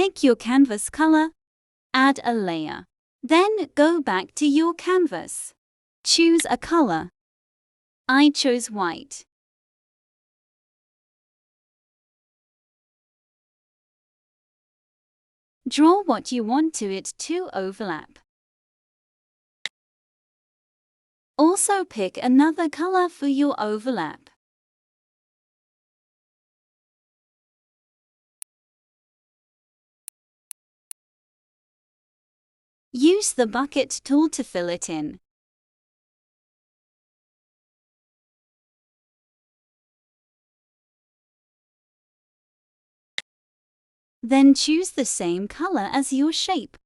Pick your canvas color. Add a layer. Then go back to your canvas. Choose a color. I chose white. Draw what you want it to overlap. Also pick another color for your overlap. Use the bucket tool to fill it in. Then choose the same color as your shape.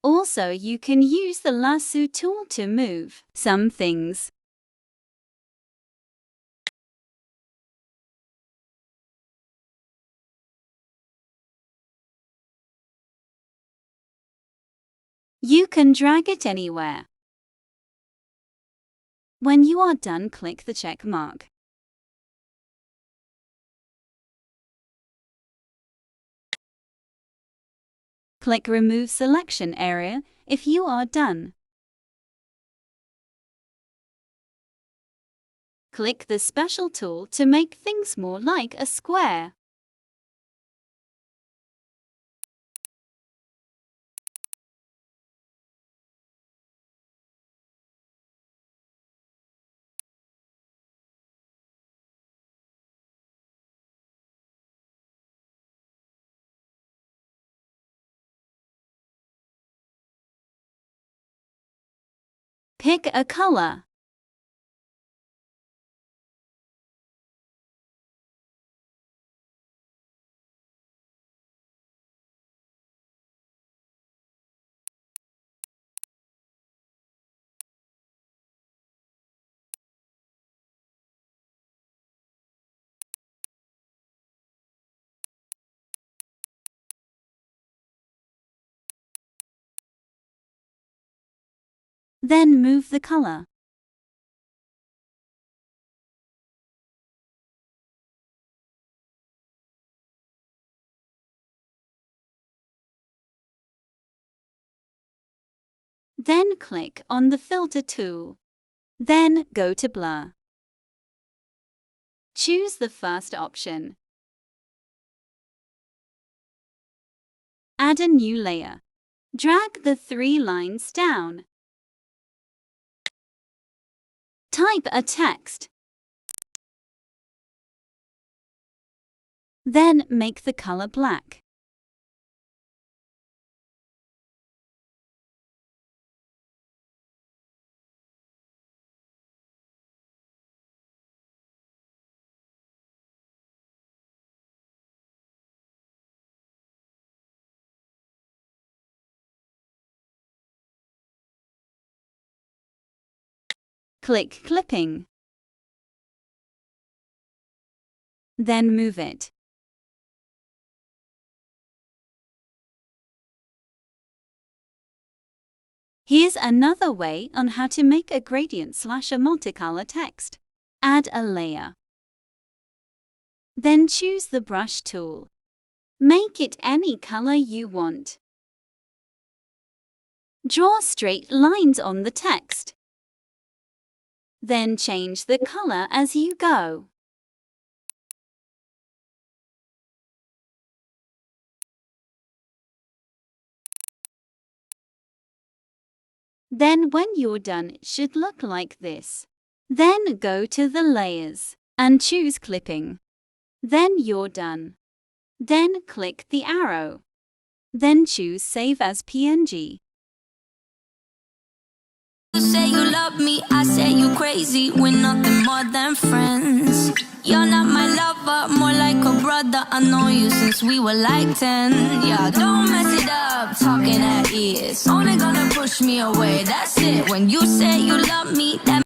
Also, you can use the lasso tool to move some things. You can drag it anywhere. When you are done, click the check mark. Click Remove Selection Area if you are done. Click the special tool to make things more like a square. Pick a color. Then move the color. Then click on the filter tool. Then go to blur. Choose the first option. Add a new layer. Drag the 3 lines down. Type a text. Then make the color black. Click Clipping. Then move it. Here's another way on how to make a gradient / a multicolor text. Add a layer. Then choose the brush tool. Make it any color you want. Draw straight lines on the text. Then change the color as you go. Then when you're done, it should look like this. Then go to the layers and choose clipping. Then you're done. Then click the arrow. Then choose Save as PNG. Say you love me, I say you crazy. We're nothing more than friends. You're not my lover, more like a brother. I know you since we were like 10. Yeah, don't mess it up, talking at ears. Only gonna push me away, that's it. When you say you love me, that